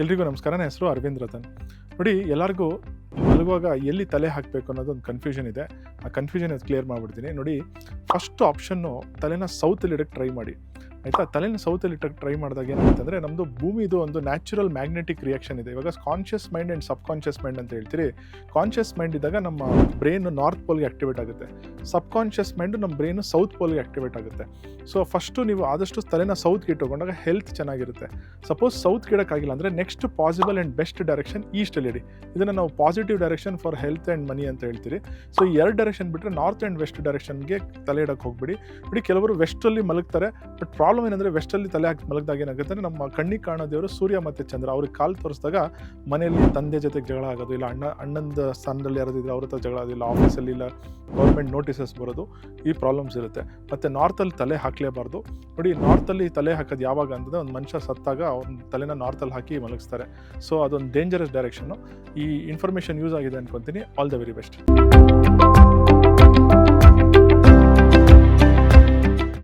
ಎಲ್ರಿಗೂ ನಮಸ್ಕಾರ. ನನ್ನ ಹೆಸರು ಅರವಿಂದ್ ರತನ್. ನೋಡಿ, ಎಲ್ಲರಿಗೂ ಮಲಗುವಾಗ ಎಲ್ಲಿ ತಲೆ ಹಾಕಬೇಕು ಅನ್ನೋದೊಂದು ಕನ್ಫ್ಯೂಷನ್ ಇದೆ. ಆ ಕನ್ಫ್ಯೂಷನ್ ಕ್ಲಿಯರ್ ಮಾಡಿಬಿಡ್ತೀನಿ. ನೋಡಿ, ಫಸ್ಟ್ ಆಪ್ಷನ್ನು ತಲೆನ ಸೌತಲ್ಲಿ ಇಡಕ್ಕೆ ಟ್ರೈ ಮಾಡಿ, ಆಯಿತಾ. ತಲೆನ ಸೌತಲ್ಲಿ ಇಟ್ಟಕ್ಕೆ ಟ್ರೈ ಮಾಡಿದಾಗ ಏನಾಗುತ್ತೆ ಅಂದರೆ, ನಮ್ಮದು ಭೂಮಿದು ಒಂದು ನ್ಯಾಚುರಲ್ ಮ್ಯಾಗ್ನೆಟಿಕ್ ರಿಯಾಕ್ಷನ್ ಇದೆ. ಇವಾಗ conscious mind and sub conscious mind ಅಂತ ಹೇಳ್ತೀರಿ. ಕಾನ್ಷಿಯಸ್ ಮೈಂಡ್ ಇದ್ದಾಗ ನಮ್ಮ ಬ್ರೈನು ನಾರ್ತ್ ಪೋಲ್ಗೆ ಆಕ್ಟಿವೇಟ್ ಆಗುತ್ತೆ, ಸಬ್ ಕಾನ್ಷಿಯಸ್ ಮೈಂಡು ನಮ್ಮ ಬ್ರೈನು ಸೌತ್ ಪೋಲ್ಗೆ ಆಕ್ಟಿವೇಟ್ ಆಗುತ್ತೆ. ಸೊ ಫಸ್ಟು ನೀವು ಆದಷ್ಟು ತಲೆನ ಸೌತ್ಗೆ ಇಟ್ಟುಕೊಂಡಾಗ ಹೆಲ್ತ್ ಚೆನ್ನಾಗಿರುತ್ತೆ. ಸಪೋಸ್ ಸೌತ್ಗೆ ಇಡೋಕ್ಕಾಗಿಲ್ಲ ಅಂದರೆ next possible and best direction ಈಸ್ಟಲ್ಲಿ ಇಡಿ. ಇದನ್ನು ನಾವು positive direction for health and money ಅಂತ ಹೇಳ್ತೀರಿ. ಸೊ ಈ ಎರಡು ಡೈರೆಕ್ಷನ್ ಬಿಟ್ಟರೆ ನಾರ್ತ್ ಆ್ಯಂಡ್ ವೆಸ್ಟ್ ಡೈರೆಕ್ಷನ್ಗೆ ತಲೆ ಇಡೋಕ್ಕೆ ಹೋಗ್ಬಿಡಿ. ನೋಡಿ, ಕೆಲವರು ವೆಸ್ಟಲ್ಲಿ ಮಲಗ್ತಾರೆ, ಬಟ್ ಪ್ರಾಬ್ಲಮ್ ಏನಂದರೆ ವೆಸ್ಟಲ್ಲಿ ತಲೆ ಹಾಕಿ ಮಲಗಿದಾಗ ಏನಾಗುತ್ತೆ, ನಮ್ಮ ಕಣ್ಣಿಗೆ ಕಾಣೋ ದೇವರು ಸೂರ್ಯ ಮತ್ತು ಚಂದ್ರ. ಅವ್ರಿಗೆ ಕಾಲು ತೋರಿಸಿದಾಗ ಮನೆಯಲ್ಲಿ ತಂದೆ ಜೊತೆಗೆ ಜಗಳ ಆಗೋದು, ಇಲ್ಲ ಅಣ್ಣಂದ ಸ್ಥಾನದಲ್ಲಿ ಯಾರಾದಿದ್ರೆ ಅವ್ರ ಹತ್ರ ಜಗಳ ಆಗೋದಿಲ್ಲ, ಆಫೀಸಲ್ಲಿ ಇಲ್ಲ ಗೌರ್ಮೆಂಟ್ ನೋಟಿಸಸ್ ಬರೋದು, ಈ ಪ್ರಾಬ್ಲಮ್ಸ್ ಇರುತ್ತೆ. ಮತ್ತು ನಾರ್ತಲ್ಲಿ ತಲೆ ಹಾಕಲೇಬಾರ್ದು. ನೋಡಿ, ನಾರ್ತಲ್ಲಿ ತಲೆ ಹಾಕೋದು ಯಾವಾಗ ಅಂತಂದರೆ, ಒಂದು ಮನುಷ್ಯ ಸತ್ತಾಗ ಅವ್ನ ತಲೆನ ನಾರ್ತಲ್ಲಿ ಹಾಕಿ ಮಲಗಿಸ್ತಾರೆ. ಸೊ ಅದೊಂದು ಡೇಂಜರಸ್ ಡೈರೆಕ್ಷನ್ನು. ಈ ಇನ್ಫಾರ್ಮೇಷನ್ ಯೂಸ್ ಆಗಿದೆ ಅನ್ಕೊತೀನಿ. All the very best.